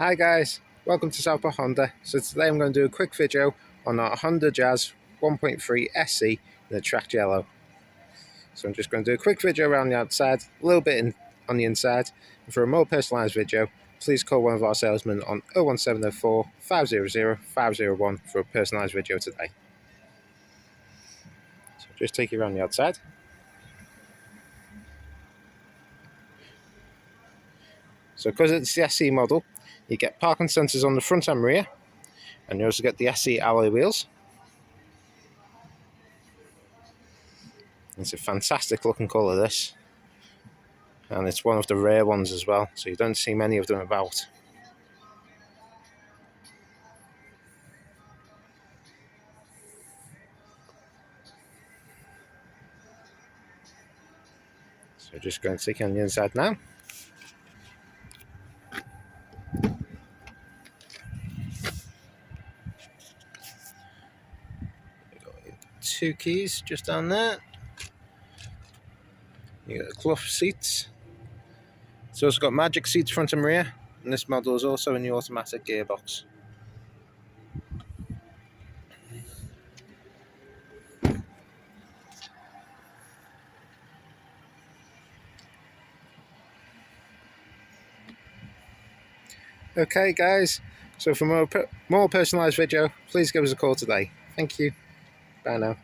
Hi guys, welcome to Southport Honda. So today I'm going to do a quick video on our Honda Jazz 1.3 SE in the tracked yellow. So I'm just going to do a quick video around the outside, a little bit on the inside. And for a more personalised video, please call one of our salesmen on 01704 500 501 for a personalised video today. So just take you around the outside. So because it's the SE model, you get parking sensors on the front and rear, and you also get the SE alloy wheels. It's a fantastic looking colour, this, and it's one of the rare ones as well, so you don't see many of them about. So just going to take you on the inside now. Two keys just down there. You got the cloth seats. It's also got magic seats front and rear, and this model is also in the automatic gearbox. Okay guys, so for more personalised video, please give us a call today. Thank you. Bye now.